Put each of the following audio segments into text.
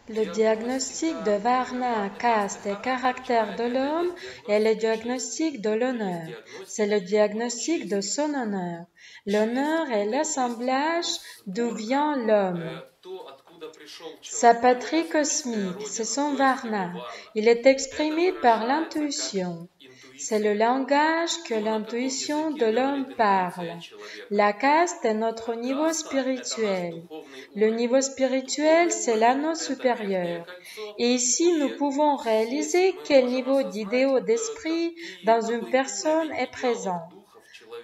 Le diagnostic de Varna, caste et caractère de l'homme est le diagnostic de l'honneur. C'est le diagnostic de son honneur. L'honneur est l'assemblage d'où vient l'homme. Sa patrie cosmique, c'est son Varna. Il est exprimé par l'intuition. C'est le langage que l'intuition de l'homme parle. La caste est notre niveau spirituel. Le niveau spirituel, c'est l'anneau supérieur. Et ici, nous pouvons réaliser quel niveau d'idéaux d'esprit dans une personne est présent.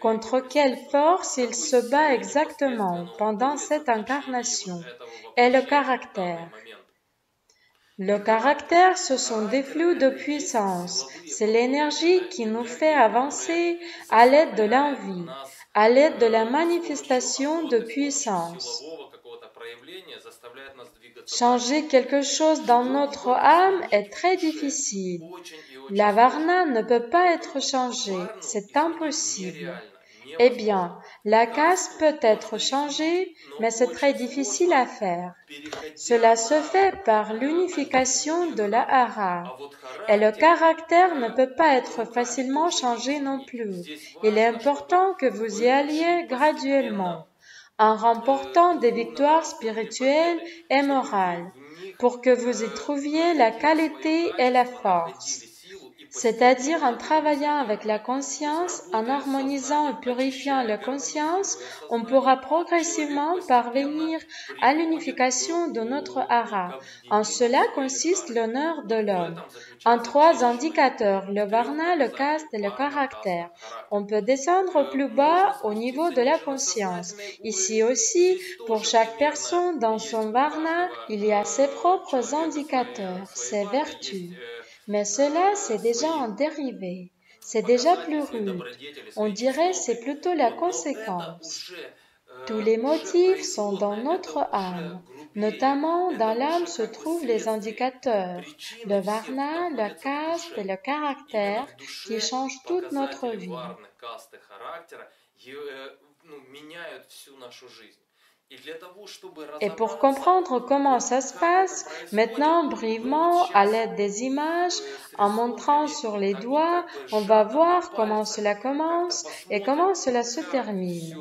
Contre quelle force il se bat exactement pendant cette incarnation est le caractère. Le caractère, ce sont des flux de puissance. C'est l'énergie qui nous fait avancer à l'aide de l'envie, à l'aide de la manifestation de puissance. Changer quelque chose dans notre âme est très difficile. La Varna ne peut pas être changée, c'est impossible. Eh bien, la caste peut être changée, mais c'est très difficile à faire. Cela se fait par l'unification de la hara. Et le caractère ne peut pas être facilement changé non plus. Il est important que vous y alliez graduellement, en remportant des victoires spirituelles et morales, pour que vous y trouviez la qualité et la force. C'est-à-dire en travaillant avec la conscience, en harmonisant et purifiant la conscience, on pourra progressivement parvenir à l'unification de notre hara. En cela consiste l'honneur de l'homme. En 3 indicateurs, le varna, le caste et le caractère. On peut descendre plus bas au niveau de la conscience. Ici aussi, pour chaque personne dans son varna, il y a ses propres indicateurs, ses vertus. Mais cela, c'est déjà un dérivé, c'est déjà plus rude. On dirait c'est plutôt la conséquence. Tous les motifs sont dans notre âme. Notamment, dans l'âme se trouvent les indicateurs, le varna, le caste et le caractère qui changent toute notre vie. Et pour comprendre comment ça se passe, maintenant, brièvement, à l'aide des images, en montrant sur les doigts, on va voir comment cela commence et comment cela se termine.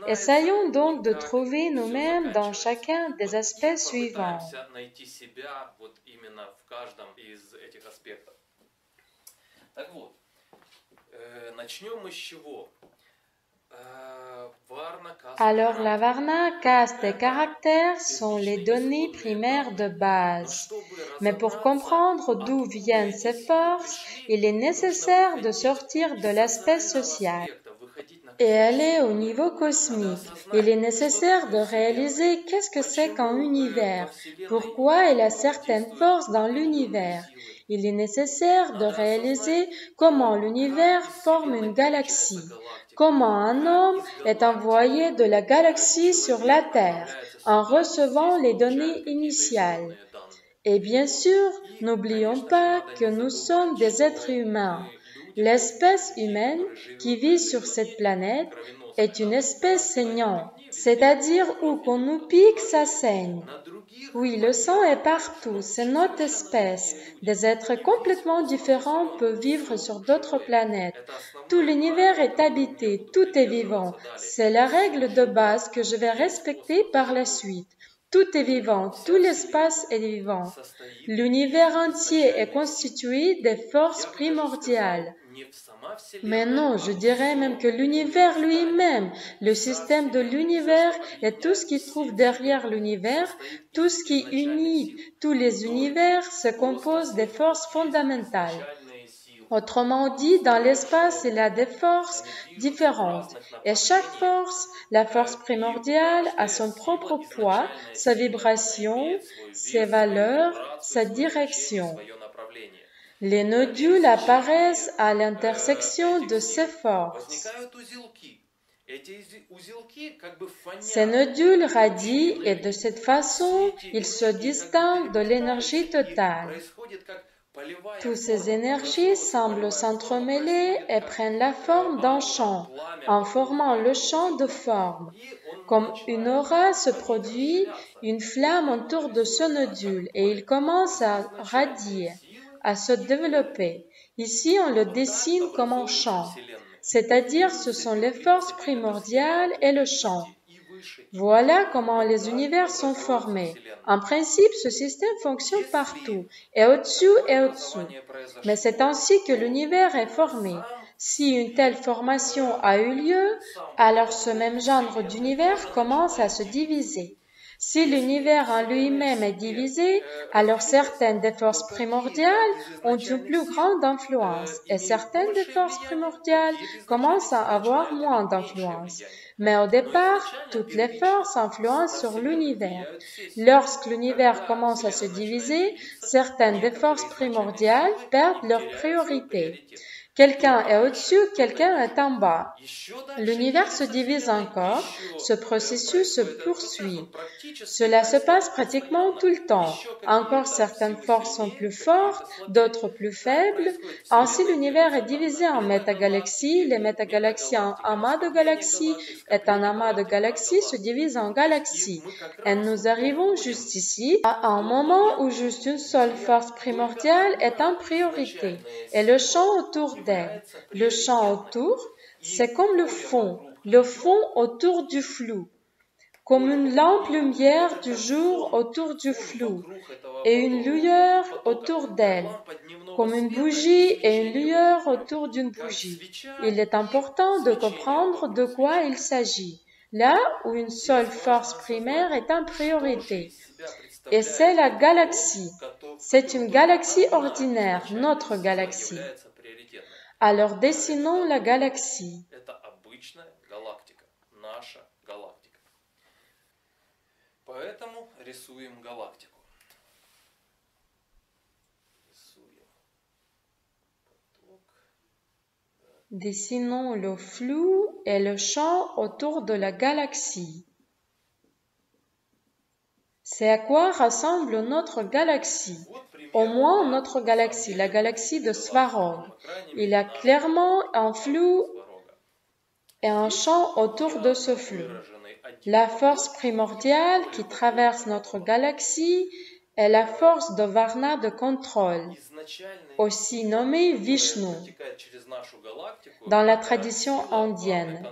Essayons donc de trouver nous-mêmes dans chacun des aspects suivants. Alors, la varna, caste et caractère sont les données primaires de base. Mais pour comprendre d'où viennent ces forces, il est nécessaire de sortir de l'aspect social et aller au niveau cosmique. Il est nécessaire de réaliser qu'est-ce que c'est qu'un univers, pourquoi il y a certaines forces dans l'univers. Il est nécessaire de réaliser comment l'univers forme une galaxie, comment un homme est envoyé de la galaxie sur la Terre en recevant les données initiales. Et bien sûr, n'oublions pas que nous sommes des êtres humains. L'espèce humaine qui vit sur cette planète est une espèce saignante, c'est-à-dire où qu'on nous pique, ça saigne. Oui, le sang est partout, c'est notre espèce. Des êtres complètement différents peuvent vivre sur d'autres planètes. Tout l'univers est habité, tout est vivant. C'est la règle de base que je vais respecter par la suite. Tout est vivant, tout l'espace est vivant. L'univers entier est constitué des forces primordiales. Mais non, je dirais même que l'univers lui-même, le système de l'univers et tout ce qui trouve derrière l'univers, tout ce qui unit tous les univers se compose des forces fondamentales. Autrement dit, dans l'espace, il y a des forces différentes. Et chaque force, la force primordiale, a son propre poids, sa vibration, ses valeurs, sa direction. Les nodules apparaissent à l'intersection de ces forces. Ces nodules radient et de cette façon, ils se distinguent de l'énergie totale. Toutes ces énergies semblent s'entremêler et prennent la forme d'un champ, en formant le champ de forme. Comme une aura se produit, une flamme autour de ce nodule et il commence à radier, à se développer. Ici, on le dessine comme un champ, c'est-à-dire ce sont les forces primordiales et le champ. Voilà comment les univers sont formés. En principe, ce système fonctionne partout, et au-dessus et au-dessous. Mais c'est ainsi que l'univers est formé. Si une telle formation a eu lieu, alors ce même genre d'univers commence à se diviser. Si l'univers en lui-même est divisé, alors certaines des forces primordiales ont une plus grande influence et certaines des forces primordiales commencent à avoir moins d'influence. Mais au départ, toutes les forces influencent sur l'univers. Lorsque l'univers commence à se diviser, certaines des forces primordiales perdent leur priorité. Quelqu'un est au-dessus, quelqu'un est en bas. L'univers se divise encore, ce processus se poursuit. Cela se passe pratiquement tout le temps. Encore certaines forces sont plus fortes, d'autres plus faibles. Ainsi, l'univers est divisé en métagalaxies. Les métagalaxies en amas de galaxies et un amas de galaxies se divisent en galaxies. Et nous arrivons juste ici, à un moment où juste une seule force primordiale est en priorité, et le champ autour d'elle. Le champ autour, c'est comme le fond autour du flou, comme une lampe lumière du jour autour du flou, et une lueur autour d'elle, comme une bougie et une lueur autour d'une bougie. Il est important de comprendre de quoi il s'agit, là où une seule force primaire est en priorité. Et c'est la galaxie. C'est une galaxie ordinaire, notre galaxie. Alors dessinons la galaxie. Dessinons le flou et le champ autour de la galaxie. C'est à quoi ressemble notre galaxie. Au moins notre galaxie, la galaxie de Svarog. Il y a clairement un flou et un champ autour de ce flou. La force primordiale qui traverse notre galaxie est la force de Varna de contrôle, aussi nommée Vishnu, dans la tradition indienne.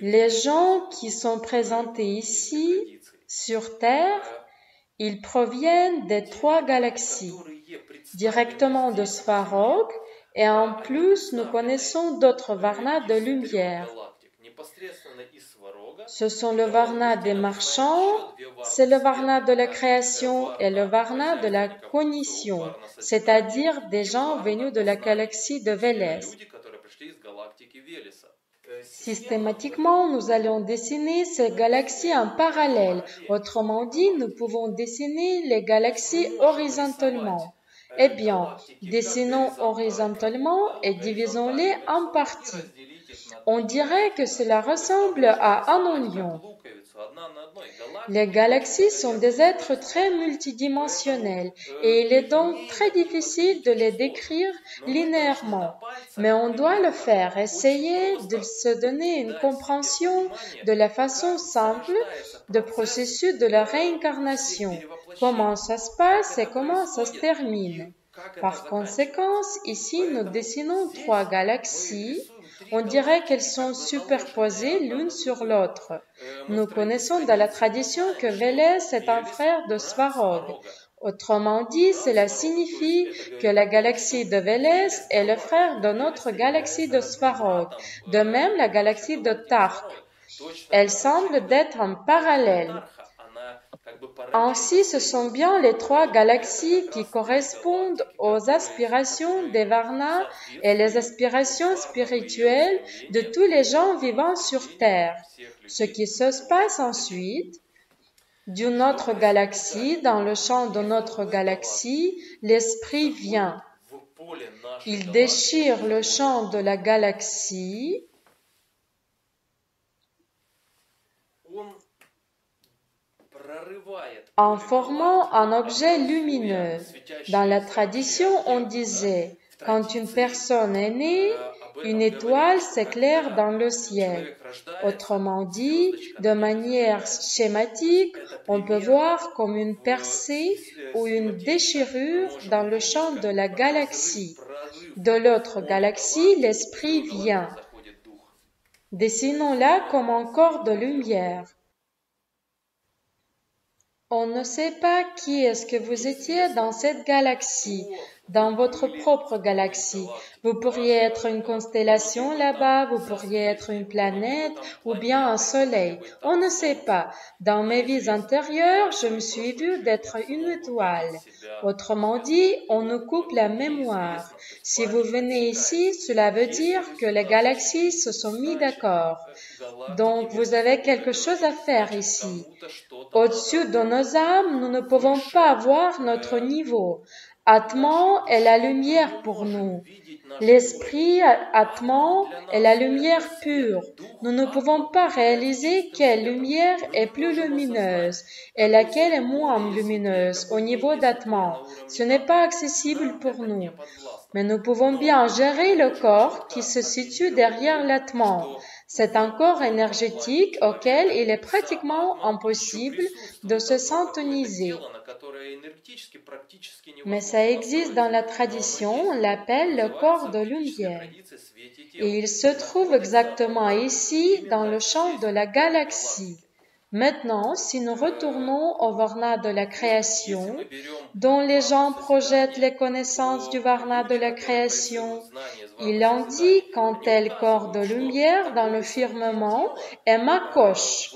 Les gens qui sont présentés ici, sur Terre, ils proviennent des 3 galaxies, directement de Svarog, et en plus nous connaissons d'autres Varnas de lumière. Ce sont le Varna des marchands, c'est le Varna de la création et le Varna de la cognition, c'est-à-dire des gens venus de la galaxie de Vélez. Systématiquement, nous allons dessiner ces galaxies en parallèle. Autrement dit, nous pouvons dessiner les galaxies horizontalement. Eh bien, dessinons horizontalement et divisons-les en parties. On dirait que cela ressemble à un oignon. Les galaxies sont des êtres très multidimensionnels et il est donc très difficile de les décrire linéairement. Mais on doit le faire, essayer de se donner une compréhension de la façon simple du processus de la réincarnation, comment ça se passe et comment ça se termine. Par conséquent, ici nous dessinons 3 galaxies. On dirait qu'elles sont superposées l'une sur l'autre. Nous connaissons dans la tradition que Vélez est un frère de Svarog. Autrement dit, cela signifie que la galaxie de Vélez est le frère de notre galaxie de Svarog. De même, la galaxie de Tark. Elle semble d'être en parallèle. Ainsi, ce sont bien les 3 galaxies qui correspondent aux aspirations des Varnas et les aspirations spirituelles de tous les gens vivant sur Terre. Ce qui se passe ensuite, d'une autre galaxie, dans le champ de notre galaxie, l'esprit vient. Il déchire le champ de la galaxie. en formant un objet lumineux. Dans la tradition, on disait, quand une personne est née, une étoile s'éclaire dans le ciel. Autrement dit, de manière schématique, on peut voir comme une percée ou une déchirure dans le champ de la galaxie. De l'autre galaxie, l'esprit vient. Dessinons-la comme un corps de lumière. On ne sait pas qui est-ce que vous étiez dans cette galaxie, dans votre propre galaxie. Vous pourriez être une constellation là-bas, vous pourriez être une planète ou bien un soleil. On ne sait pas. Dans mes vies antérieures, je me suis vue d'être une étoile. Autrement dit, on nous coupe la mémoire. Si vous venez ici, cela veut dire que les galaxies se sont mis d'accord. Donc, vous avez quelque chose à faire ici. Au-dessus de nos âmes, nous ne pouvons pas voir notre niveau. Atman est la lumière pour nous. L'esprit Atman est la lumière pure. Nous ne pouvons pas réaliser quelle lumière est plus lumineuse et laquelle est moins lumineuse au niveau d'Atman. Ce n'est pas accessible pour nous. Mais nous pouvons bien gérer le corps qui se situe derrière l'Atman. C'est un corps énergétique auquel il est pratiquement impossible de se syntoniser. Mais ça existe dans la tradition, on l'appelle le corps de lumière. Et il se trouve exactement ici, dans le champ de la galaxie. Maintenant, si nous retournons au Varna de la création, dont les gens projettent les connaissances du Varna de la création, il en dit qu'un tel corps de lumière dans le firmament est Makosh.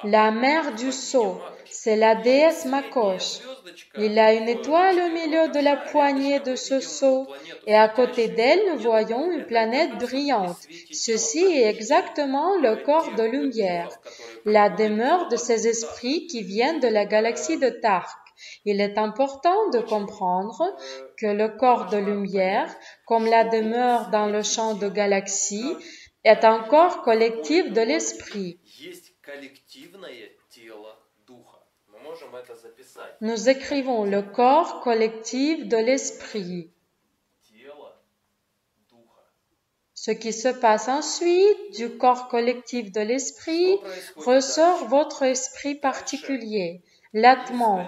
La mère du sceau, c'est la déesse Makosh. Il a une étoile au milieu de la poignée de ce sceau et à côté d'elle, nous voyons une planète brillante. Ceci est exactement le corps de lumière, la demeure de ces esprits qui viennent de la galaxie de Tark. Il est important de comprendre que le corps de lumière, comme la demeure dans le champ de galaxie, est un corps collectif de l'esprit. Nous écrivons le corps collectif de l'esprit. Ce qui se passe ensuite du corps collectif de l'esprit ressort votre esprit particulier, l'Atman.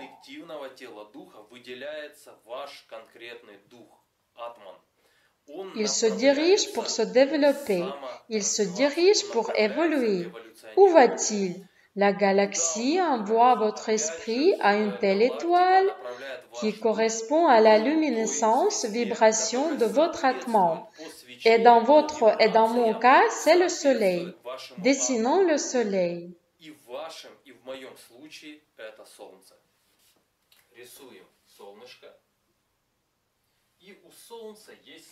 Il se dirige pour se développer, il se dirige pour évoluer. Où va-t-il? La galaxie envoie votre esprit à une telle étoile qui correspond à la luminescence, vibration de votre Atman. Et dans mon cas, c'est le soleil. Dessinons le soleil.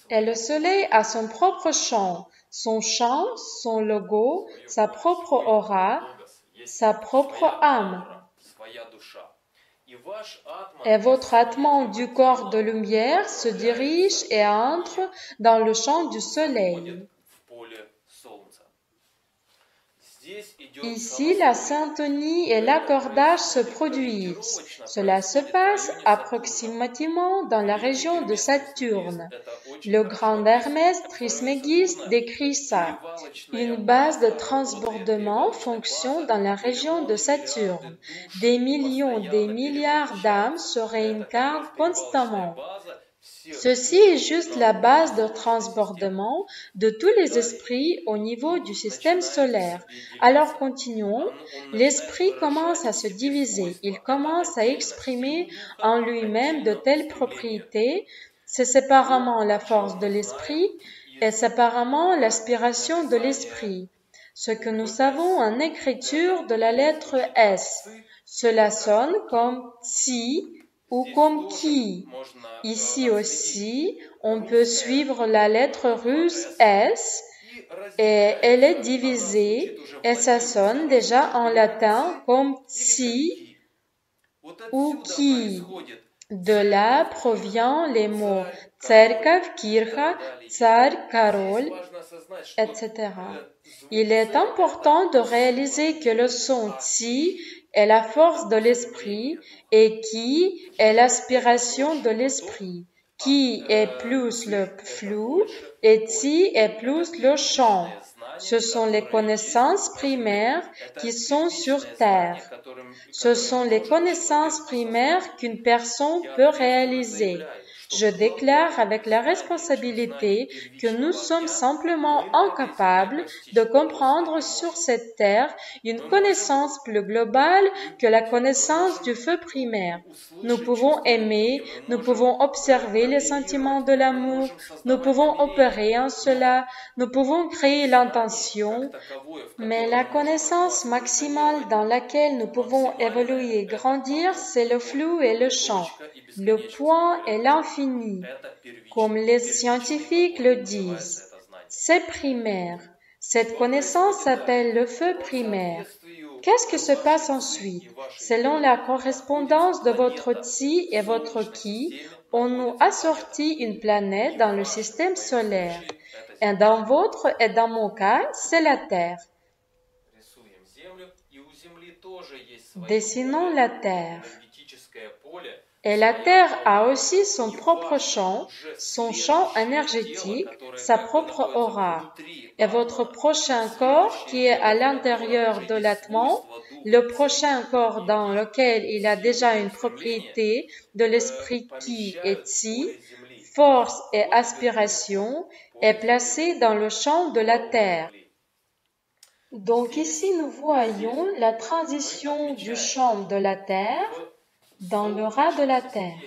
Et le soleil a son propre champ, son logo, sa propre aura, sa propre âme. Et votre Atman du corps de lumière se dirige et entre dans le champ du soleil. Ici, la syntonie et l'accordage se produisent. Cela se passe approximativement dans la région de Saturne. Le grand Hermès Trismégiste décrit ça. Une base de transbordement fonctionne dans la région de Saturne. Des millions, des milliards d'âmes se réincarnent constamment. Ceci est juste la base de transbordement de tous les esprits au niveau du système solaire. Alors continuons. L'esprit commence à se diviser. Il commence à exprimer en lui-même de telles propriétés. C'est séparément la force de l'esprit et séparément l'aspiration de l'esprit. Ce que nous savons en écriture de la lettre S. Cela sonne comme Tsi ou comme Ki. Ici aussi, on peut suivre la lettre russe S et elle est divisée et ça sonne déjà en latin comme Tsi ou Ki. De là provient les mots церковь, kircha, царь, король, etc. Il est important de réaliser que le son Tsi est la force de l'esprit et Ki est l'aspiration de l'esprit. Ki est plus le flou et Tsi est plus le chant. Ce sont les connaissances primaires qui sont sur terre. Ce sont les connaissances primaires qu'une personne peut réaliser. Je déclare avec la responsabilité que nous sommes simplement incapables de comprendre sur cette terre une connaissance plus globale que la connaissance du feu primaire. Nous pouvons aimer, nous pouvons observer les sentiments de l'amour, nous pouvons opérer en cela, nous pouvons créer l'intention, mais la connaissance maximale dans laquelle nous pouvons évoluer et grandir, c'est le flou et le champ. Le point est l'infini, comme les scientifiques le disent. C'est primaire. Cette connaissance s'appelle le feu primaire. Qu'est-ce qui se passe ensuite? Selon la correspondance de votre Tsi et votre Ki, on nous assortit une planète dans le système solaire. Et dans votre et dans mon cas, c'est la Terre. Dessinons la Terre. Et la Terre a aussi son propre champ énergétique, sa propre aura. Et votre prochain corps qui est à l'intérieur de l'atman, le prochain corps dans lequel il a déjà une propriété de l'esprit Ki et Tsi, force et aspiration, est placé dans le champ de la Terre. Donc ici, nous voyons la transition du champ de la Terre dans le ras de la Terre.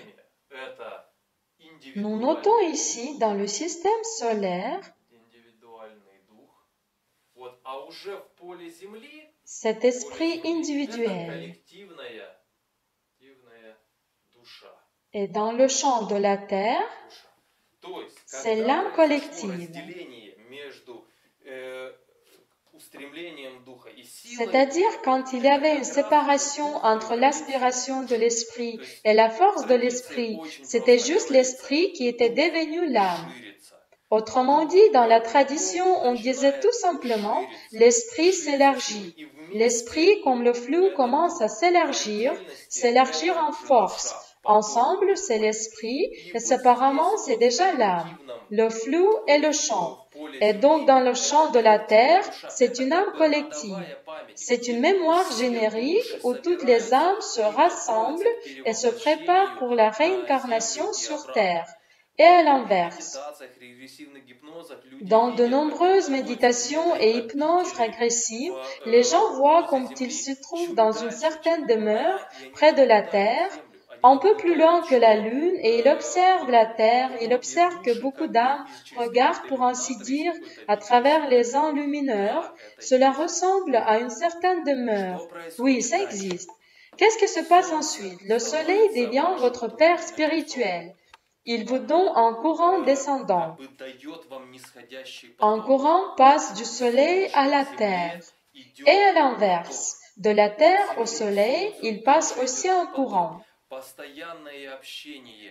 Nous notons ici, dans le système solaire, cet esprit individuel. Et dans le champ de la Terre, c'est l'âme collective. C'est-à-dire quand il y avait une séparation entre l'aspiration de l'esprit et la force de l'esprit, c'était juste l'esprit qui était devenu l'âme. Autrement dit, dans la tradition, on disait tout simplement l'esprit s'élargit. L'esprit, comme le flou, commence à s'élargir en force. Ensemble, c'est l'esprit et séparément, c'est déjà l'âme, le flou et le champ. Et donc, dans le champ de la Terre, c'est une âme collective. C'est une mémoire générique où toutes les âmes se rassemblent et se préparent pour la réincarnation sur Terre. Et à l'inverse. Dans de nombreuses méditations et hypnoses régressives, les gens voient comme ils se trouvent dans une certaine demeure près de la Terre, un peu plus loin que la Lune, et ils observent la Terre, ils observent que beaucoup d'âmes regardent, pour ainsi dire, à travers les enlumineurs. Cela ressemble à une certaine demeure. Oui, ça existe. Qu'est-ce qui se passe ensuite? Le soleil devient votre père spirituel. Il vous donne un courant descendant. Un courant passe du soleil à la terre. Et à l'inverse, de la terre au soleil, il passe aussi un courant.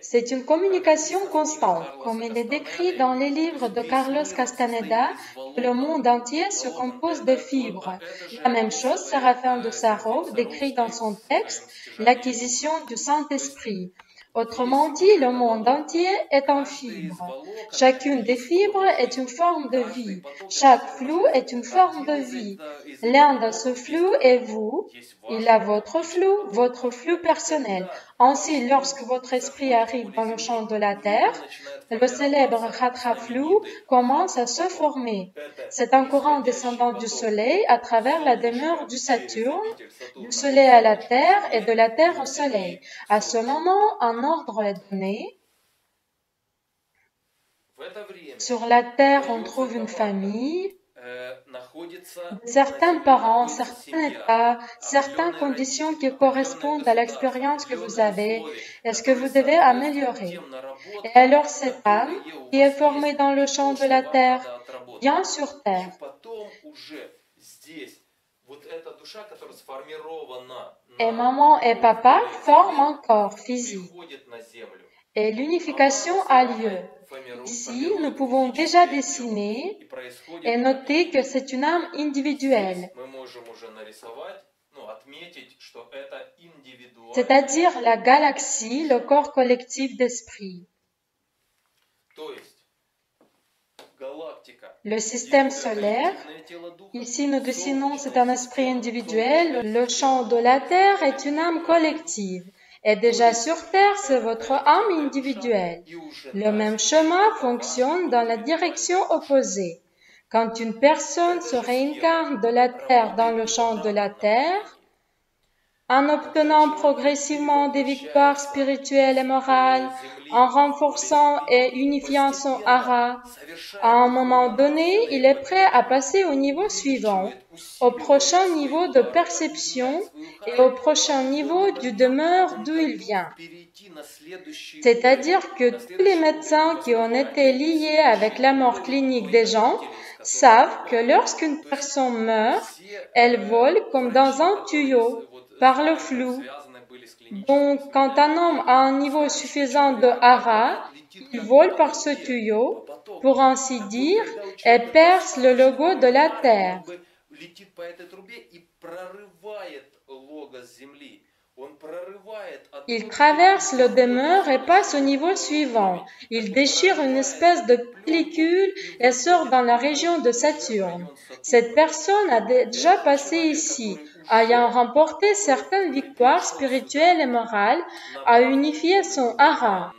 C'est une communication constante, comme il est décrit dans les livres de Carlos Castaneda, que le monde entier se compose de fibres. La même chose, Séraphin de Sarov décrit dans son texte l'acquisition du Saint-Esprit. Autrement dit, le monde entier est en fibres. Chacune des fibres est une forme de vie. Chaque flou est une forme de vie. L'un de ce flou est vous. Il a votre flou personnel. Ainsi, lorsque votre esprit arrive dans le champ de la Terre, le célèbre Ratra flou commence à se former. C'est un courant descendant du Soleil à travers la demeure du Saturne, du Soleil à la Terre et de la Terre au Soleil. À ce moment, un ordre est donné. Sur la Terre, on trouve une famille, certains parents, certains états, certaines conditions qui correspondent à l'expérience que vous avez et ce que vous devez améliorer. Et alors cette âme qui est formée dans le champ de la terre vient sur terre. Et maman et papa forment un corps physique. Et l'unification a lieu. Ici, nous pouvons déjà dessiner et noter que c'est une âme individuelle, c'est-à-dire la galaxie, le corps collectif d'esprit. Le système solaire, ici nous dessinons, c'est un esprit individuel. Le champ de la Terre est une âme collective. Et déjà sur Terre, c'est votre âme individuelle. Le même chemin fonctionne dans la direction opposée. Quand une personne se réincarne de la Terre dans le champ de la Terre, en obtenant progressivement des victoires spirituelles et morales, en renforçant et unifiant son aura, à un moment donné, il est prêt à passer au niveau suivant, au prochain niveau de perception et au prochain niveau du demeure d'où il vient. C'est-à-dire que tous les médecins qui ont été liés avec la mort clinique des gens savent que lorsqu'une personne meurt, elle vole comme dans un tuyau, par le flou. Donc, quand un homme a un niveau suffisant de hara, il vole par ce tuyau, pour ainsi dire, et perce le logo de la Terre. Il traverse le demeure et passe au niveau suivant. Il déchire une espèce de pellicule et sort dans la région de Saturne. Cette personne a déjà passé ici, ayant remporté certaines victoires spirituelles et morales, a unifié son hara.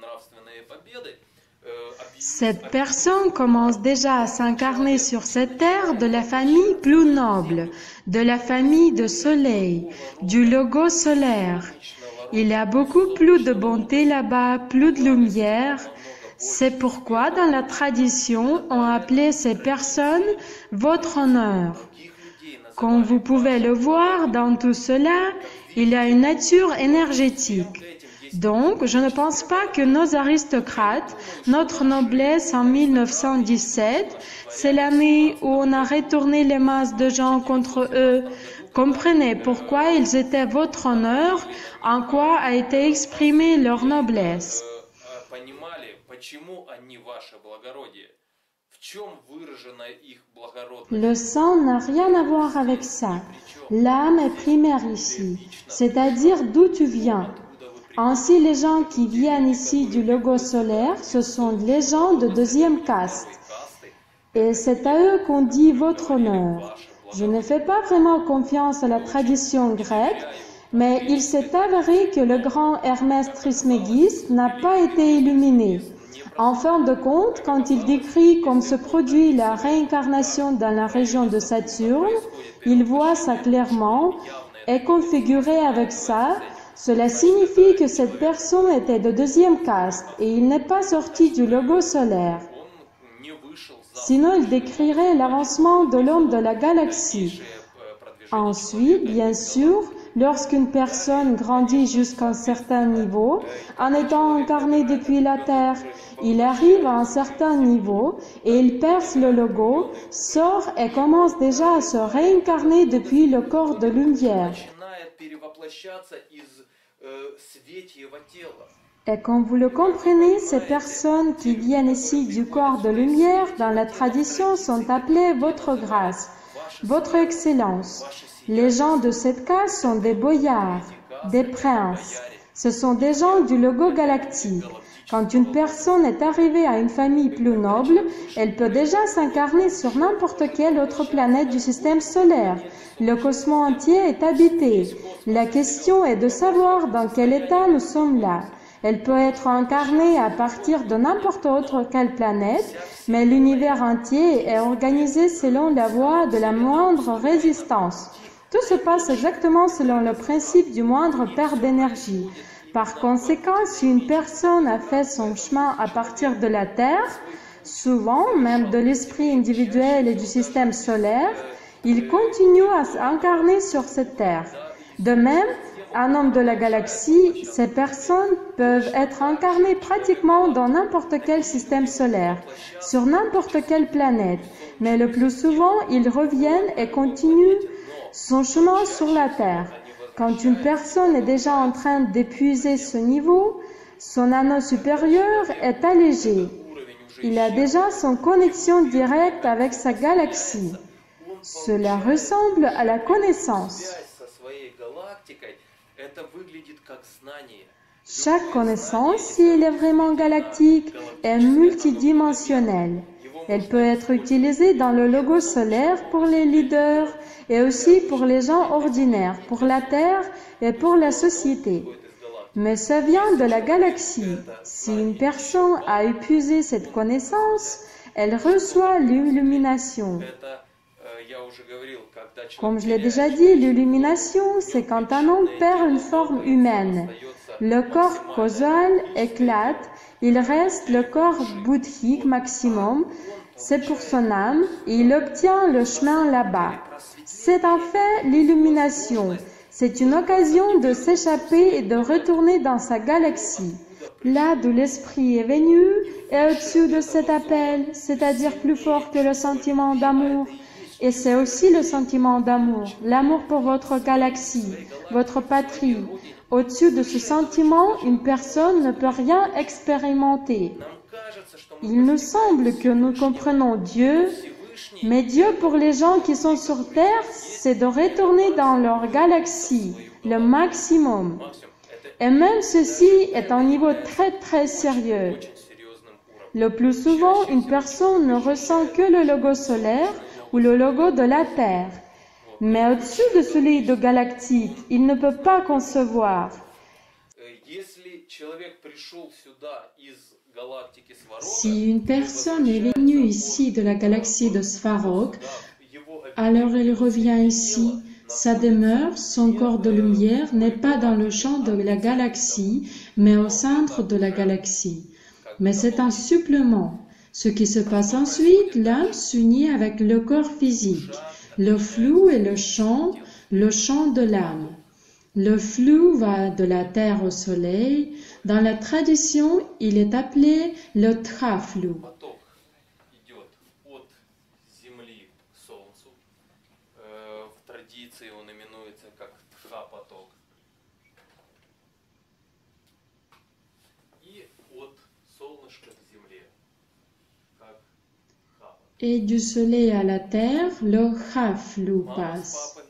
Cette personne commence déjà à s'incarner sur cette terre de la famille plus noble, de la famille de soleil, du logo solaire. Il y a beaucoup plus de bonté là-bas, plus de lumière. C'est pourquoi dans la tradition, on appelait ces personnes votre honneur. Comme vous pouvez le voir dans tout cela, il y a une nature énergétique. Donc, je ne pense pas que nos aristocrates, notre noblesse en 1917, c'est l'année où on a retourné les masses de gens contre eux. Comprenez pourquoi ils étaient votre honneur, en quoi a été exprimée leur noblesse. Le sang n'a rien à voir avec ça. L'âme est primaire ici, c'est-à-dire d'où tu viens. Ainsi, les gens qui viennent ici du logo solaire, ce sont les gens de deuxième caste. Et c'est à eux qu'on dit votre honneur. Je ne fais pas vraiment confiance à la tradition grecque, mais il s'est avéré que le grand Hermès Trismégiste n'a pas été illuminé. En fin de compte, quand il décrit comme se produit la réincarnation dans la région de Saturne, il voit ça clairement et configuré avec ça. Cela signifie que cette personne était de deuxième caste et il n'est pas sorti du logo solaire. Sinon, il décrirait l'avancement de l'homme de la galaxie. Ensuite, bien sûr, lorsqu'une personne grandit jusqu'à un certain niveau, en étant incarné depuis la Terre, il arrive à un certain niveau et il perce le logo, sort et commence déjà à se réincarner depuis le corps de lumière. Et comme vous le comprenez, ces personnes qui viennent ici du corps de lumière dans la tradition sont appelées votre grâce, votre excellence. Les gens de cette case sont des boyards, des princes. Ce sont des gens du logo galactique. Quand une personne est arrivée à une famille plus noble, elle peut déjà s'incarner sur n'importe quelle autre planète du système solaire. Le cosmos entier est habité. La question est de savoir dans quel état nous sommes là. Elle peut être incarnée à partir de n'importe quelle planète, mais l'univers entier est organisé selon la voie de la moindre résistance. Tout se passe exactement selon le principe du moindre perte d'énergie. Par conséquent, si une personne a fait son chemin à partir de la Terre, souvent même de l'esprit individuel et du système solaire, il continue à s'incarner sur cette Terre. De même, un homme de la galaxie, ces personnes peuvent être incarnées pratiquement dans n'importe quel système solaire, sur n'importe quelle planète, mais le plus souvent, ils reviennent et continuent son chemin sur la Terre. Quand une personne est déjà en train d'épuiser ce niveau, son anneau supérieur est allégé. Il a déjà son connexion directe avec sa galaxie. Cela ressemble à la connaissance. Chaque connaissance, si elle est vraiment galactique, est multidimensionnelle. Elle peut être utilisée dans le logo solaire pour les leaders et aussi pour les gens ordinaires, pour la Terre et pour la société. Mais ça vient de la galaxie. Si une personne a épuisé cette connaissance, elle reçoit l'illumination. Comme je l'ai déjà dit, l'illumination, c'est quand un homme perd une forme humaine. Le corps causal éclate, il reste le corps bouddhique maximum, c'est pour son âme, et il obtient le chemin là-bas. C'est en fait l'illumination. C'est une occasion de s'échapper et de retourner dans sa galaxie. Là d'où l'esprit est venu, et au-dessus de cet appel, c'est-à-dire plus fort que le sentiment d'amour. Et c'est aussi le sentiment d'amour, l'amour pour votre galaxie, votre patrie. Au-dessus de ce sentiment, une personne ne peut rien expérimenter. Il nous semble que nous comprenons Dieu, mais Dieu pour les gens qui sont sur Terre, c'est de retourner dans leur galaxie, le maximum. Et même ceci est un niveau très sérieux. Le plus souvent, une personne ne ressent que le logo solaire ou le logo de la Terre. Mais au-dessus de celui de galactique, il ne peut pas concevoir. Si une personne est venue ici de la galaxie de Svarog, alors elle revient ici. Sa demeure, son corps de lumière, n'est pas dans le champ de la galaxie, mais au centre de la galaxie. Mais c'est un supplément. Ce qui se passe ensuite, l'âme s'unit avec le corps physique. Le flou est le champ de l'âme. Le flou va de la Terre au Soleil. Dans la tradition, il est appelé le traflou. Et du Soleil à la Terre, le traflou passe.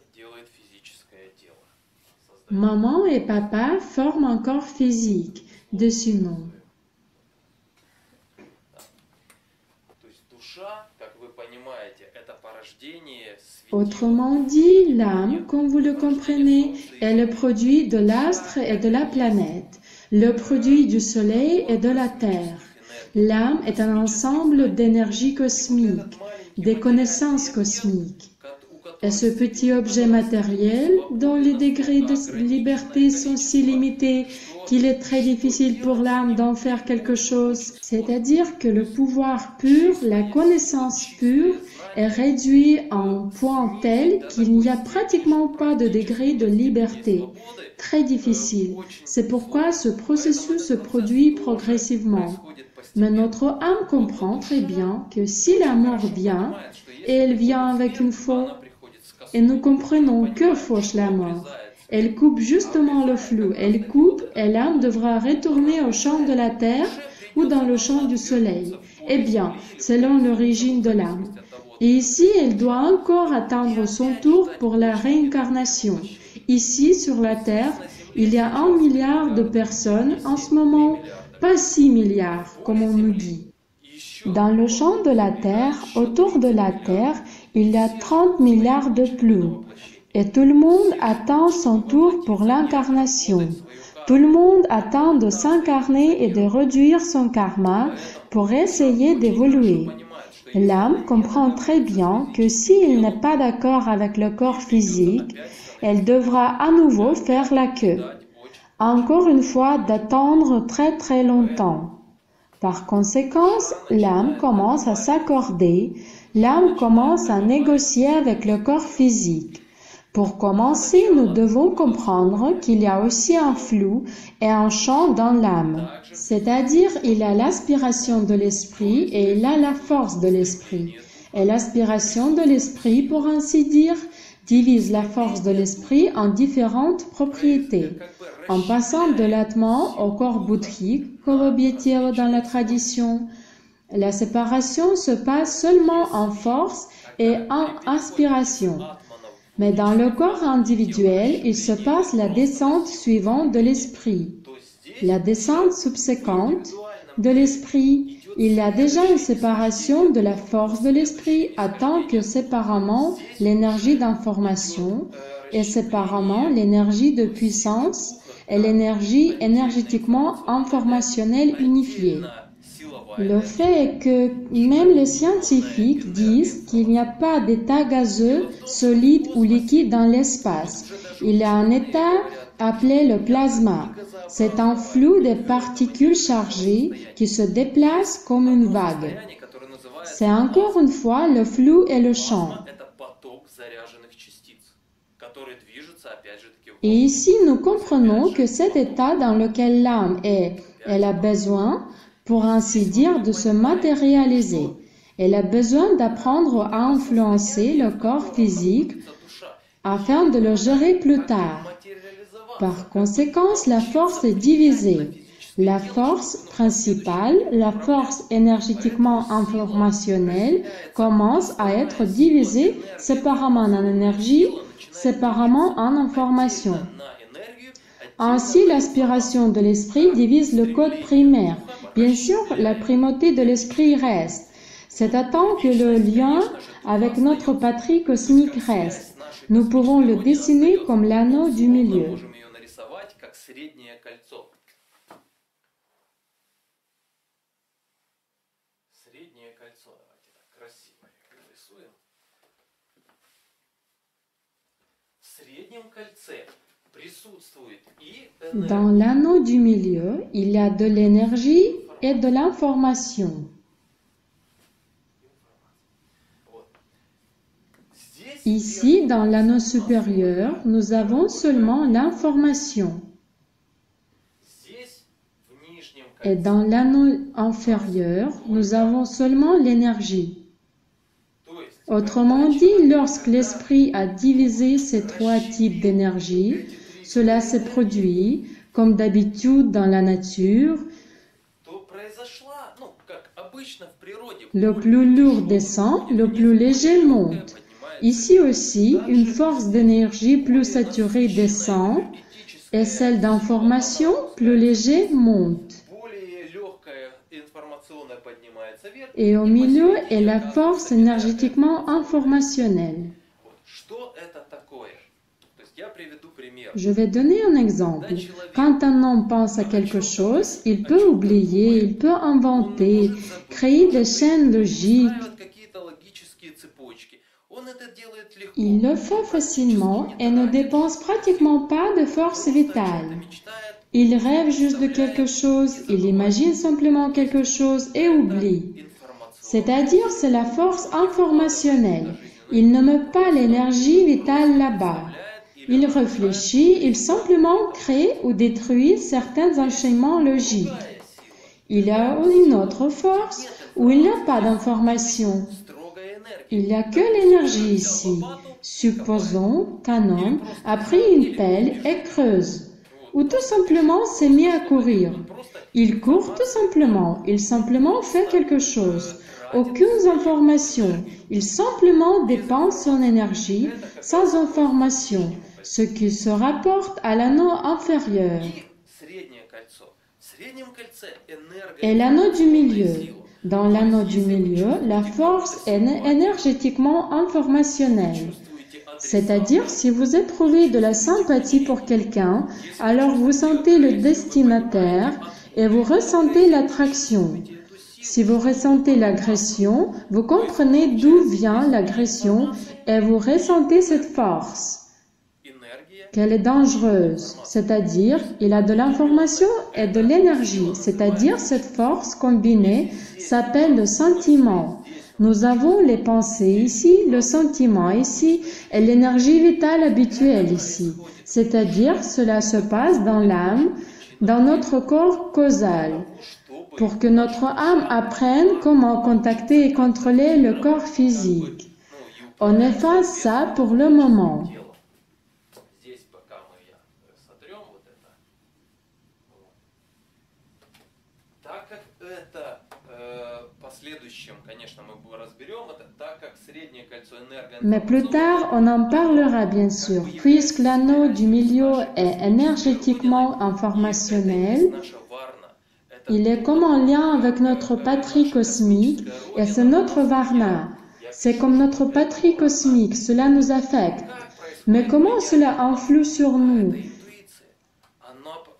Maman et papa forment un corps physique, dessus non. Autrement dit, l'âme, comme vous le comprenez, est le produit de l'astre et de la planète, le produit du Soleil et de la Terre. L'âme est un ensemble d'énergie cosmique, des connaissances cosmiques. Et ce petit objet matériel, dont les degrés de liberté sont si limités qu'il est très difficile pour l'âme d'en faire quelque chose, c'est-à-dire que le pouvoir pur, la connaissance pure, est réduit à un point tel qu'il n'y a pratiquement pas de degré de liberté. Très difficile. C'est pourquoi ce processus se produit progressivement. Mais notre âme comprend très bien que si la mort vient, et elle vient avec une foi, et nous comprenons que fauche la mort. Elle coupe justement le flou, elle coupe et l'âme devra retourner au champ de la terre ou dans le champ du soleil. Eh bien, selon l'origine de l'âme. Et ici, elle doit encore attendre son tour pour la réincarnation. Ici, sur la terre, il y a 1 milliard de personnes en ce moment, pas 6 milliards, comme on nous dit. Dans le champ de la terre, autour de la terre, il y a 30 milliards de plumes. Et tout le monde attend son tour pour l'incarnation. Tout le monde attend de s'incarner et de réduire son karma pour essayer d'évoluer. L'âme comprend très bien que s'il n'est pas d'accord avec le corps physique, elle devra à nouveau faire la queue. Encore une fois, d'attendre très longtemps. Par conséquent, l'âme commence à s'accorder, l'âme commence à négocier avec le corps physique. Pour commencer, nous devons comprendre qu'il y a aussi un flou et un champ dans l'âme. C'est-à-dire, il y a l'aspiration de l'esprit et il y a la force de l'esprit. Et l'aspiration de l'esprit, pour ainsi dire, divise la force de l'esprit en différentes propriétés, en passant de l'atman au corps bouddhique, Kolobye-tela dans la tradition. La séparation se passe seulement en force et en inspiration. Mais dans le corps individuel, il se passe la descente suivante de l'esprit. La descente subséquente de l'esprit, il y a déjà une séparation de la force de l'esprit, tant que séparément l'énergie d'information et séparément l'énergie de puissance et l'énergie énergétiquement informationnelle unifiée. Le fait est que même les scientifiques disent qu'il n'y a pas d'état gazeux, solide ou liquide dans l'espace. Il y a un état appelé le plasma. C'est un flou de particules chargées qui se déplacent comme une vague. C'est encore une fois le flou et le champ. Et ici, nous comprenons que cet état dans lequel l'âme est, elle a besoin, pour ainsi dire, de se matérialiser. Elle a besoin d'apprendre à influencer le corps physique afin de le gérer plus tard. Par conséquent, la force est divisée. La force principale, la force énergétiquement informationnelle, commence à être divisée séparément en énergie, séparément en information. Ainsi, l'aspiration de l'esprit divise le code primaire. Bien sûr, la primauté de l'esprit reste. C'est à temps que le lien avec notre patrie cosmique reste. Nous pouvons le dessiner comme l'anneau du milieu. Dans l'anneau du milieu, il y a de l'énergie et de l'information. Ici, dans l'anneau supérieur, nous avons seulement l'information. Et dans l'anneau inférieur, nous avons seulement l'énergie. Autrement dit, lorsque l'esprit a divisé ces trois types d'énergie, cela se produit, comme d'habitude dans la nature. Le plus lourd descend, le plus léger monte. Ici aussi, une force d'énergie plus saturée descend et celle d'information plus léger monte. Et au milieu est la force énergétiquement informationnelle. Je vais donner un exemple. Quand un homme pense à quelque chose, il peut oublier, il peut inventer, créer des chaînes logiques. Il le fait facilement et ne dépense pratiquement pas de force vitale. Il rêve juste de quelque chose, il imagine simplement quelque chose et oublie. C'est-à-dire, c'est la force informationnelle. Il ne met pas l'énergie vitale là-bas. Il réfléchit, il simplement crée ou détruit certains enchaînements logiques. Il y a une autre force où il n'y a pas d'information. Il n'y a que l'énergie ici. Supposons qu'un homme a pris une pelle et creuse, ou tout simplement s'est mis à courir. Il court tout simplement, il simplement fait quelque chose. Aucune information, il simplement dépense son énergie sans information, ce qui se rapporte à l'anneau inférieur. Et l'anneau du milieu. Dans l'anneau du milieu, la force est énergétiquement informationnelle. C'est-à-dire, si vous éprouvez de la sympathie pour quelqu'un, alors vous sentez le destinataire et vous ressentez l'attraction. Si vous ressentez l'agression, vous comprenez d'où vient l'agression et vous ressentez cette force. Qu'elle est dangereuse, c'est-à-dire il a de l'information et de l'énergie, c'est-à-dire cette force combinée s'appelle le sentiment. Nous avons les pensées ici, le sentiment ici et l'énergie vitale habituelle ici, c'est-à-dire cela se passe dans l'âme, dans notre corps causal, pour que notre âme apprenne comment contacter et contrôler le corps physique. On efface ça pour le moment. Mais plus tard, on en parlera bien sûr, puisque l'anneau du milieu est énergétiquement informationnel. Il est comme en lien avec notre patrie cosmique et c'est notre Varna. C'est comme notre patrie cosmique, cela nous affecte. Mais comment cela influe sur nous?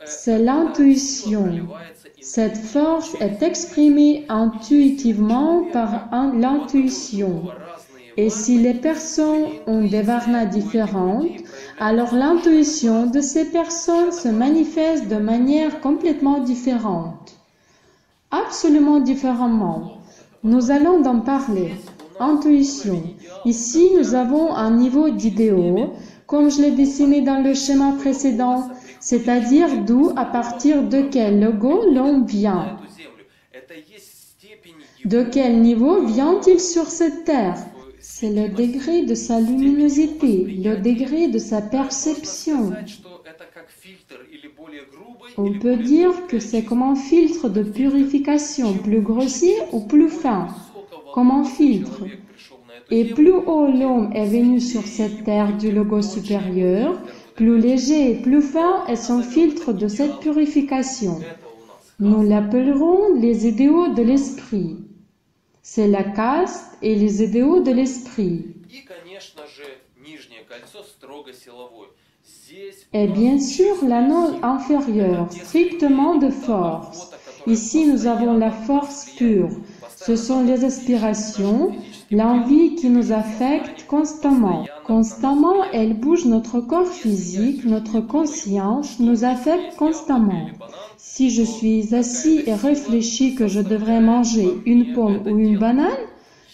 C'est l'intuition. Cette force est exprimée intuitivement par l'intuition. Et si les personnes ont des varnas différentes, alors l'intuition de ces personnes se manifeste de manière complètement différente. Absolument différemment. Nous allons en parler. Intuition. Ici, nous avons un niveau d'idéaux, comme je l'ai dessiné dans le schéma précédent, c'est-à-dire d'où, à partir de quel logo l'on vient. De quel niveau vient-il sur cette terre? C'est le degré de sa luminosité, le degré de sa perception. On peut dire que c'est comme un filtre de purification, plus grossier ou plus fin, comme un filtre. Et plus haut l'homme est venu sur cette terre du logo supérieur, plus léger et plus fin est son filtre de cette purification. Nous l'appellerons les idéaux de l'esprit. C'est la caste et les idéaux de l'esprit. Et bien sûr, l'anneau inférieur, strictement de force. Ici, nous avons la force pure. Ce sont les aspirations, l'envie qui nous affecte constamment. Constamment, elle bouge notre corps physique, notre conscience nous affecte constamment. Si je suis assis et réfléchis que je devrais manger une pomme ou une banane,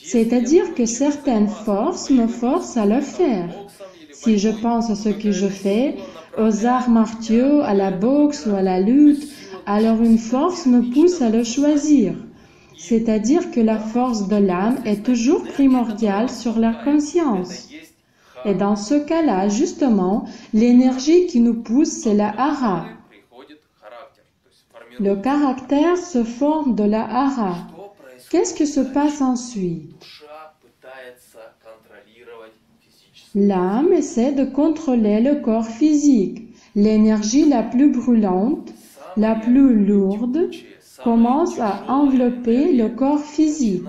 c'est-à-dire que certaines forces me forcent à le faire. Si je pense à ce que je fais, aux arts martiaux, à la boxe ou à la lutte, alors une force me pousse à le choisir. C'est-à-dire que la force de l'âme est toujours primordiale sur la conscience. Et dans ce cas-là, justement, l'énergie qui nous pousse, c'est la hara. Le caractère se forme de la hara. Qu'est-ce qui se passe ensuite? L'âme essaie de contrôler le corps physique. L'énergie la plus brûlante, la plus lourde, commence à envelopper le corps physique.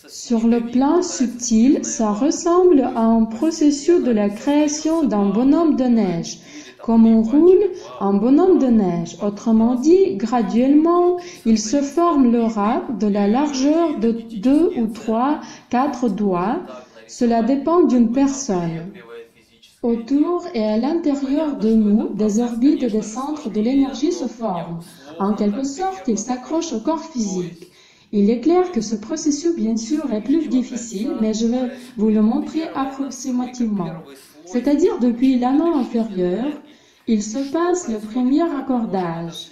Sur le plan subtil, ça ressemble à un processus de la création d'un bonhomme de neige, comme on roule un bonhomme de neige. Autrement dit, graduellement, il se forme l'aura de la largeur de 2 ou 3, 4 doigts. Cela dépend d'une personne. Autour et à l'intérieur de nous, des orbites et des centres de l'énergie se forment. En quelque sorte, ils s'accrochent au corps physique. Il est clair que ce processus, bien sûr, est plus difficile, mais je vais vous le montrer approximativement. C'est-à-dire, depuis l'anneau inférieur, il se passe le premier accordage.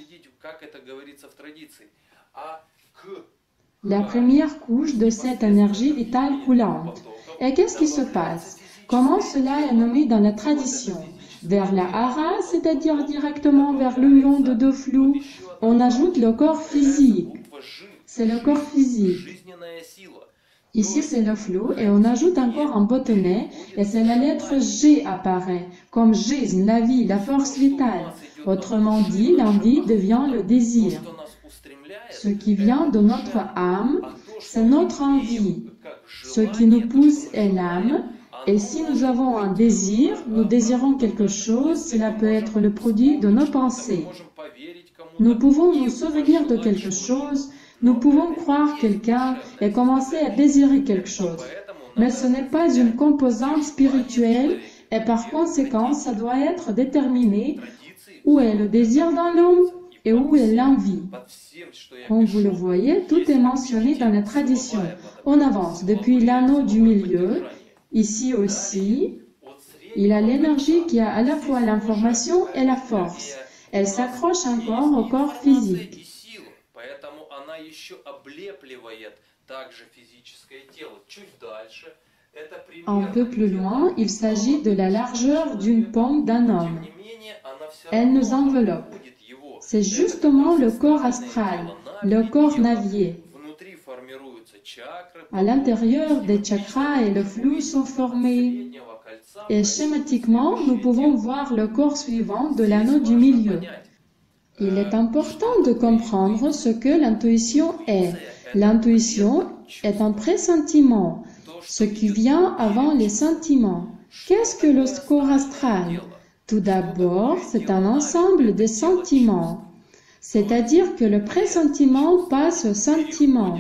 La première couche de cette énergie vitale coulante. Et qu'est-ce qui se passe? Comment cela est nommé dans la tradition? Vers la hara, c'est-à-dire directement vers l'union de deux flous, on ajoute le corps physique. C'est le corps physique. Ici, c'est le flou et on ajoute encore un bâtonnet et c'est la lettre G apparaît, comme G, la vie, la force vitale. Autrement dit, l'envie devient le désir. Ce qui vient de notre âme, c'est notre envie. Ce qui nous pousse est l'âme. Et si nous avons un désir, nous désirons quelque chose, cela peut être le produit de nos pensées. Nous pouvons nous souvenir de quelque chose, nous pouvons croire quelqu'un et commencer à désirer quelque chose. Mais ce n'est pas une composante spirituelle et par conséquent, ça doit être déterminé où est le désir dans l'homme et où est l'envie. Comme vous le voyez, tout est mentionné dans la tradition. On avance depuis l'anneau du milieu. Ici aussi, il a l'énergie qui a à la fois l'information et la force. Elle s'accroche encore au corps physique. Un peu plus loin, il s'agit de la largeur d'une paume d'un homme. Elle nous enveloppe. C'est justement le corps astral, le corps navier. À l'intérieur des chakras et le flou sont formés. Et schématiquement, nous pouvons voir le corps suivant de l'anneau du milieu. Il est important de comprendre ce que l'intuition est. L'intuition est un pressentiment, ce qui vient avant les sentiments. Qu'est-ce que le corps astral? Tout d'abord, c'est un ensemble de sentiments, c'est-à-dire que le pressentiment passe au sentiment.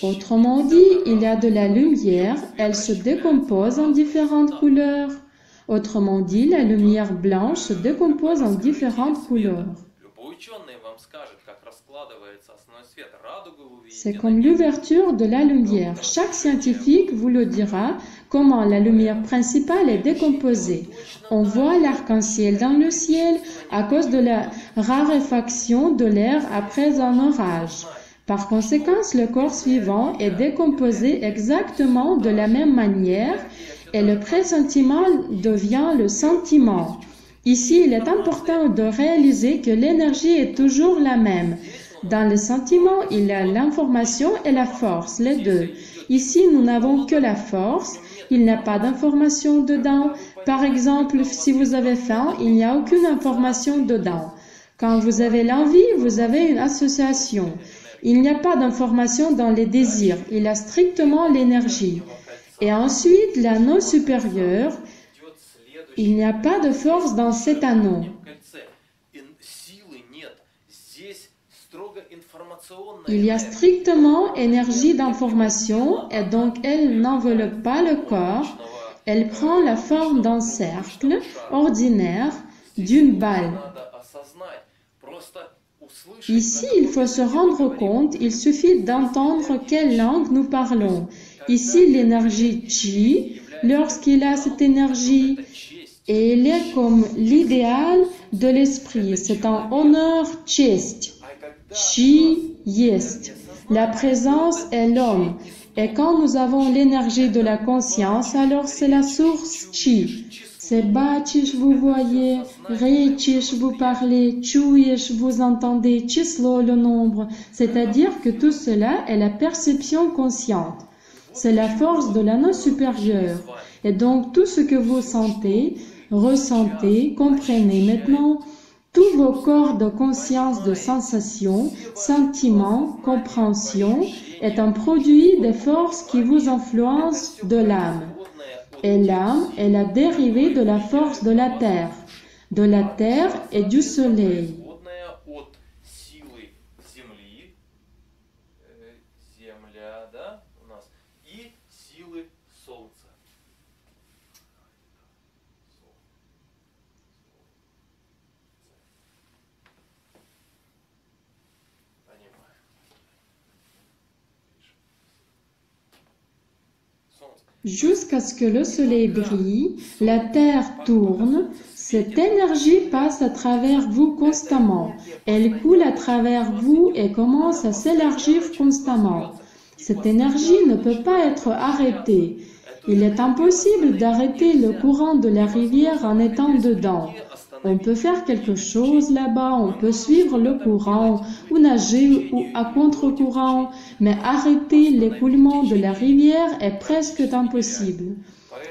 Autrement dit, il y a de la lumière, elle se décompose en différentes couleurs. Autrement dit, la lumière blanche se décompose en différentes couleurs. C'est comme l'ouverture de la lumière. Chaque scientifique vous le dira comment la lumière principale est décomposée. On voit l'arc-en-ciel dans le ciel à cause de la raréfaction de l'air après un orage. Par conséquent, le corps suivant est décomposé exactement de la même manière et le pressentiment devient le sentiment. Ici, il est important de réaliser que l'énergie est toujours la même. Dans le sentiment, il y a l'information et la force, les deux. Ici, nous n'avons que la force, il n'y a pas d'information dedans. Par exemple, si vous avez faim, il n'y a aucune information dedans. Quand vous avez l'envie, vous avez une association. Il n'y a pas d'information dans les désirs, il y a strictement l'énergie. Et ensuite, l'anneau supérieur, il n'y a pas de force dans cet anneau. Il y a strictement énergie d'information et donc elle n'enveloppe pas le corps, elle prend la forme d'un cercle ordinaire, d'une balle. Ici, il faut se rendre compte, il suffit d'entendre quelle langue nous parlons. Ici, l'énergie chi, lorsqu'il a cette énergie, et elle est comme l'idéal de l'esprit. C'est un honneur chest. Chi есть. La présence est l'homme. Et quand nous avons l'énergie de la conscience, alors c'est la source chi. C'est bachиш, vous voyez, rechиш, vous parlez, chouish, vous entendez, chislo, le nombre. C'est-à-dire que tout cela est la perception consciente. C'est la force de l'anneau supérieur. Et donc tout ce que vous sentez, ressentez, comprenez maintenant, tous vos corps de conscience, de sensation, sentiments, compréhension est un produit des forces qui vous influencent de l'âme. Et l'âme est la dérivée de la force de la terre et du soleil. Jusqu'à ce que le soleil brille, la terre tourne, cette énergie passe à travers vous constamment. Elle coule à travers vous et commence à s'élargir constamment. Cette énergie ne peut pas être arrêtée. Il est impossible d'arrêter le courant de la rivière en étant dedans. On peut faire quelque chose là-bas, on peut suivre le courant ou nager ou à contre-courant, mais arrêter l'écoulement de la rivière est presque impossible.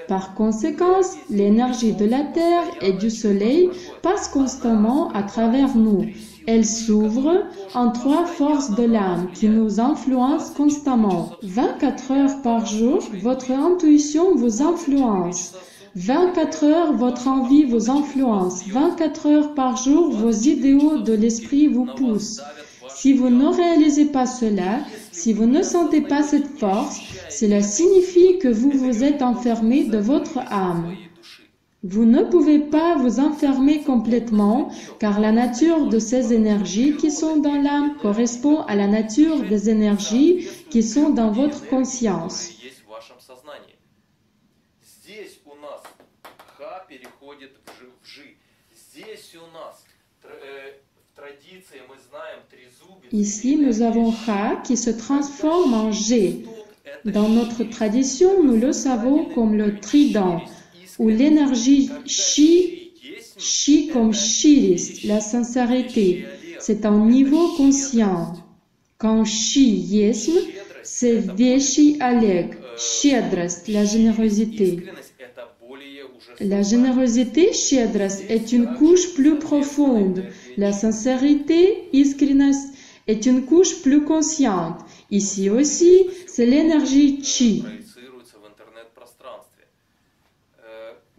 Par conséquent, l'énergie de la Terre et du Soleil passe constamment à travers nous. Elle s'ouvre en trois forces de l'âme qui nous influencent constamment. 24 heures par jour, votre intuition vous influence. 24 heures, votre envie vous influence. 24 heures par jour, vos idéaux de l'esprit vous poussent. Si vous ne réalisez pas cela, si vous ne sentez pas cette force, cela signifie que vous vous êtes enfermé de votre âme. Vous ne pouvez pas vous enfermer complètement, car la nature de ces énergies qui sont dans l'âme correspond à la nature des énergies qui sont dans votre conscience. Ici, nous avons Ra qui se transforme en G. Dans notre tradition, nous le savons comme le trident, ou l'énergie Chi comme Chilis, la sincérité. C'est un niveau conscient. Quand Chi-isme, c'est Veshi Aleg, Щедрость, la générosité. La générosité, Щедрость, est une couche plus profonde. La sincérité, Искренность, est une couche plus consciente. Ici aussi, c'est l'énergie Chi.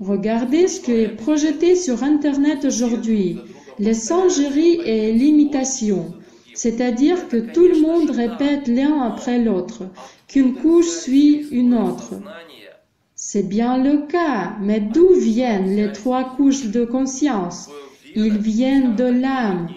Regardez ce qui est projeté sur Internet aujourd'hui. Les singeries et l'imitation. C'est-à-dire que tout le monde répète l'un après l'autre, qu'une couche suit une autre. C'est bien le cas, mais d'où viennent les trois couches de conscience? Ils viennent de l'âme.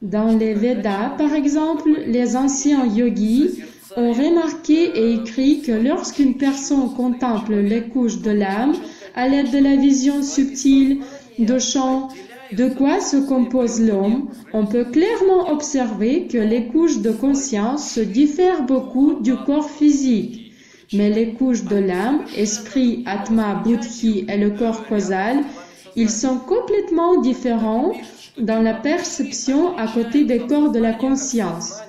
Dans les Védas, par exemple, les anciens yogis ont remarqué et écrit que lorsqu'une personne contemple les couches de l'âme, à l'aide de la vision subtile, de chant, de quoi se compose l'homme, on peut clairement observer que les couches de conscience se diffèrent beaucoup du corps physique. Mais les couches de l'âme, esprit, atma, buddhi et le corps causal, ils sont complètement différents dans la perception à côté des corps de la conscience.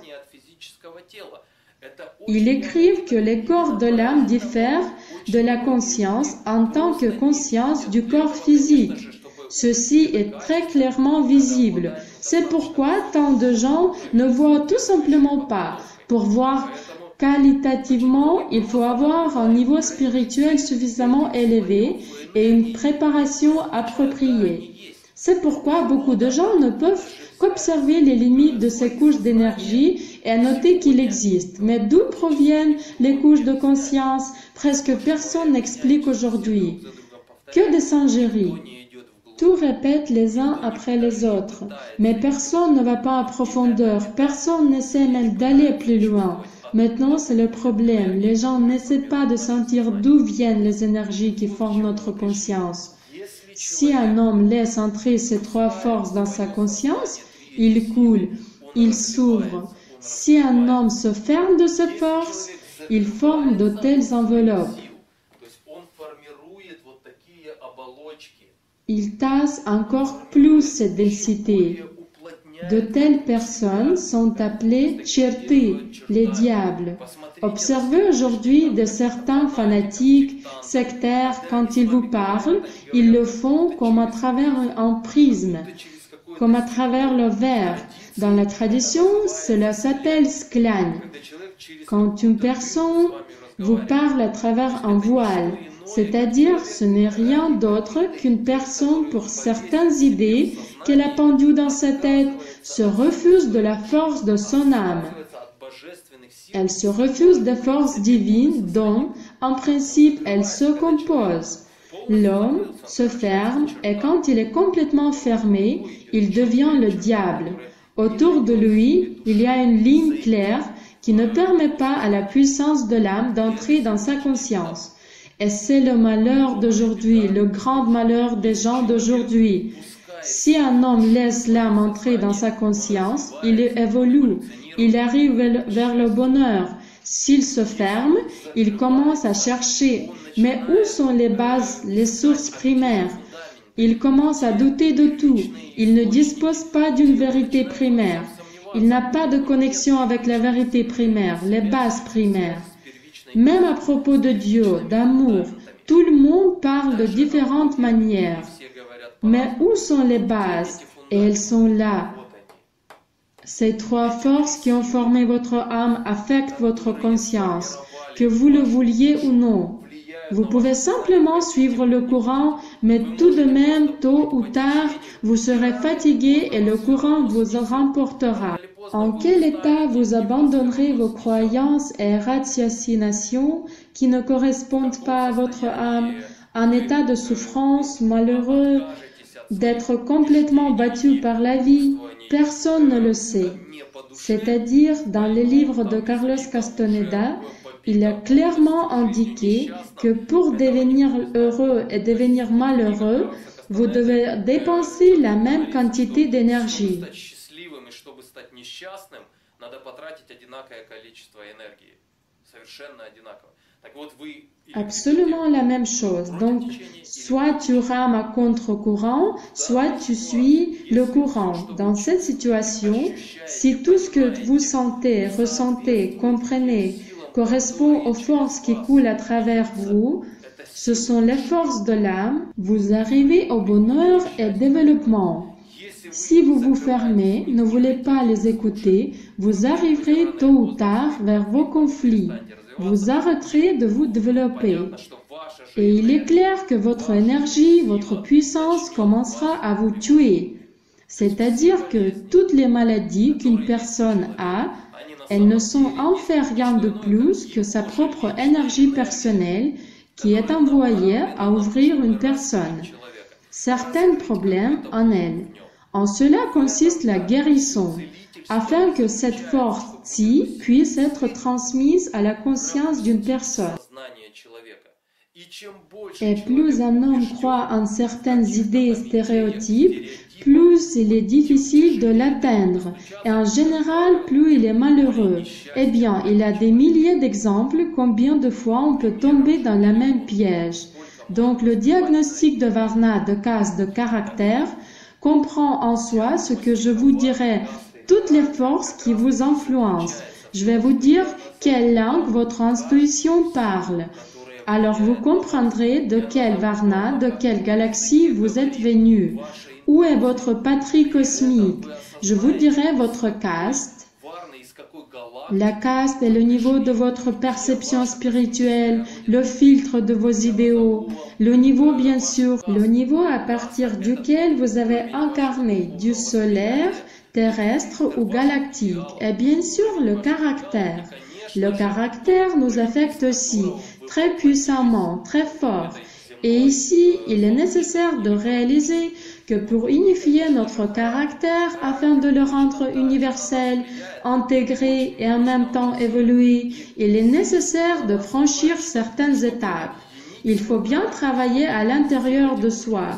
Ils écrivent que les corps de l'âme diffèrent de la conscience en tant que conscience du corps physique. Ceci est très clairement visible. C'est pourquoi tant de gens ne voient tout simplement pas. Pour voir qualitativement, il faut avoir un niveau spirituel suffisamment élevé et une préparation appropriée. C'est pourquoi beaucoup de gens ne peuvent qu'observer les limites de ces couches d'énergie et à noter qu'il existe. Mais d'où proviennent les couches de conscience? Presque personne n'explique aujourd'hui. Que des singeries. Tout répète les uns après les autres, mais personne ne va pas en profondeur, personne n'essaie même d'aller plus loin. Maintenant, c'est le problème. Les gens n'essaient pas de sentir d'où viennent les énergies qui forment notre conscience. Si un homme laisse entrer ces trois forces dans sa conscience, il coule, il s'ouvre. Si un homme se ferme de cette force, il forme de telles enveloppes. Il tasse encore plus cette densité. De telles personnes sont appelées черты, les diables. Observez aujourd'hui de certains fanatiques, sectaires, quand ils vous parlent, ils le font comme à travers un prisme, comme à travers le verre. Dans la tradition, cela s'appelle sklagne. Quand une personne vous parle à travers un voile, c'est-à-dire ce n'est rien d'autre qu'une personne pour certaines idées qu'elle a pendues dans sa tête se refuse de la force de son âme. Elle se refuse des forces divines dont, en principe, elle se compose. L'homme se ferme et quand il est complètement fermé, il devient le diable. Autour de lui, il y a une ligne claire qui ne permet pas à la puissance de l'âme d'entrer dans sa conscience. Et c'est le malheur d'aujourd'hui, le grand malheur des gens d'aujourd'hui. Si un homme laisse l'âme entrer dans sa conscience, il évolue, il arrive vers le bonheur. S'il se ferme, il commence à chercher. Mais où sont les bases, les sources primaires? Il commence à douter de tout. Il ne dispose pas d'une vérité primaire. Il n'a pas de connexion avec la vérité primaire, les bases primaires. Même à propos de Dieu, d'amour, tout le monde parle de différentes manières. Mais où sont les bases? Et elles sont là. Ces trois forces qui ont formé votre âme affectent votre conscience, que vous le vouliez ou non. Vous pouvez simplement suivre le courant, mais tout de même, tôt ou tard, vous serez fatigué et le courant vous remportera. En quel état vous abandonnerez vos croyances et ratiocinations qui ne correspondent pas à votre âme, un état de souffrance malheureux, d'être complètement battu par la vie? Personne ne le sait. C'est-à-dire, dans les livres de Carlos Castaneda, il est clairement indiqué que pour devenir heureux et devenir malheureux, vous devez dépenser la même quantité d'énergie. Absolument la même chose. Donc, soit tu rames à contre-courant, soit tu suis le courant. Dans cette situation, si tout ce que vous sentez, ressentez, comprenez correspond aux forces qui coulent à travers vous, ce sont les forces de l'âme, vous arrivez au bonheur et au développement. Si vous vous fermez, ne voulez pas les écouter, vous arriverez tôt ou tard vers vos conflits. Vous arrêterez de vous développer. Et il est clair que votre énergie, votre puissance commencera à vous tuer. C'est-à-dire que toutes les maladies qu'une personne a, elles ne sont en fait rien de plus que sa propre énergie personnelle qui est envoyée à ouvrir une personne. Certains problèmes en elle. En cela consiste la guérison, afin que cette force-ci puisse être transmise à la conscience d'une personne. Et plus un homme croit en certaines idées et stéréotypes, plus il est difficile de l'atteindre. Et en général, plus il est malheureux. Eh bien, il y a des milliers d'exemples combien de fois on peut tomber dans la même piège. Donc, le diagnostic de Varna, de caste de caractère, comprend en soi ce que je vous dirai, toutes les forces qui vous influencent. Je vais vous dire quelle langue votre intuition parle. Alors vous comprendrez de quelle Varna, de quelle galaxie vous êtes venu. Où est votre patrie cosmique? Je vous dirai votre caste. La caste est le niveau de votre perception spirituelle, le filtre de vos idéaux, le niveau bien sûr, le niveau à partir duquel vous avez incarné, du solaire, terrestre ou galactique, et bien sûr le caractère. Le caractère nous affecte aussi, très puissamment, très fort. Et ici, il est nécessaire de réaliser que pour unifier notre caractère afin de le rendre universel, intégré et en même temps évoluer, il est nécessaire de franchir certaines étapes. Il faut bien travailler à l'intérieur de soi.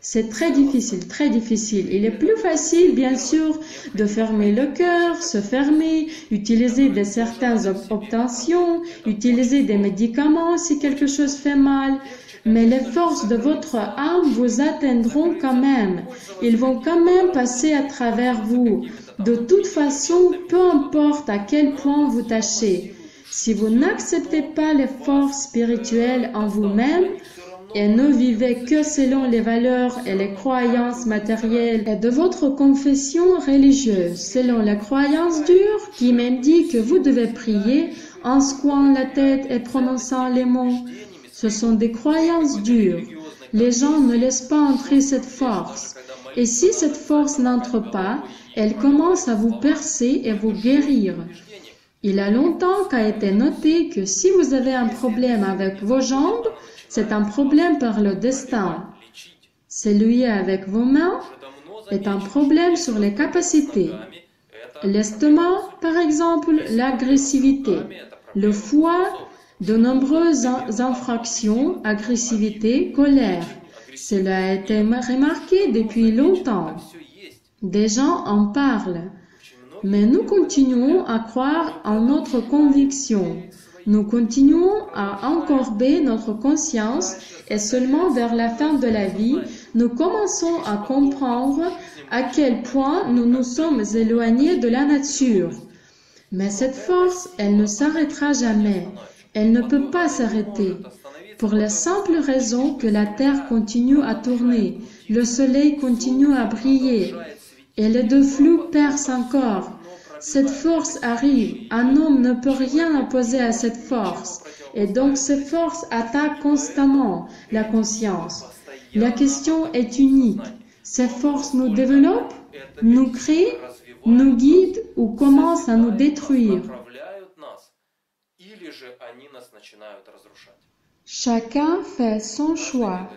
C'est très difficile, très difficile. Il est plus facile, bien sûr, de fermer le cœur, se fermer, utiliser de certaines obtentions, utiliser des médicaments si quelque chose fait mal. Mais les forces de votre âme vous atteindront quand même. Ils vont quand même passer à travers vous. De toute façon, peu importe à quel point vous tâchez. Si vous n'acceptez pas les forces spirituelles en vous-même, et ne vivez que selon les valeurs et les croyances matérielles et de votre confession religieuse, selon la croyance dure qui même dit que vous devez prier en secouant la tête et prononçant les mots. Ce sont des croyances dures. Les gens ne laissent pas entrer cette force. Et si cette force n'entre pas, elle commence à vous percer et vous guérir. Il y a longtemps qu'a été noté que si vous avez un problème avec vos jambes, c'est un problème par le destin. Celui avec vos mains est un problème sur les capacités. L'estomac, par exemple, l'agressivité. Le foie, de nombreuses infractions, agressivité, colère. Cela a été remarqué depuis longtemps. Des gens en parlent. Mais nous continuons à croire en notre conviction. Nous continuons à encorber notre conscience et seulement vers la fin de la vie, nous commençons à comprendre à quel point nous nous sommes éloignés de la nature. Mais cette force, elle ne s'arrêtera jamais. Elle ne peut pas s'arrêter. Pour la simple raison que la Terre continue à tourner, le Soleil continue à briller et les deux flux percent encore. Cette force arrive, un homme ne peut rien opposer à cette force, et donc cette force attaque constamment la conscience. La question est unique. Ces forces nous développent, nous créent, nous guident ou commencent à nous détruire. Chacun fait son choix.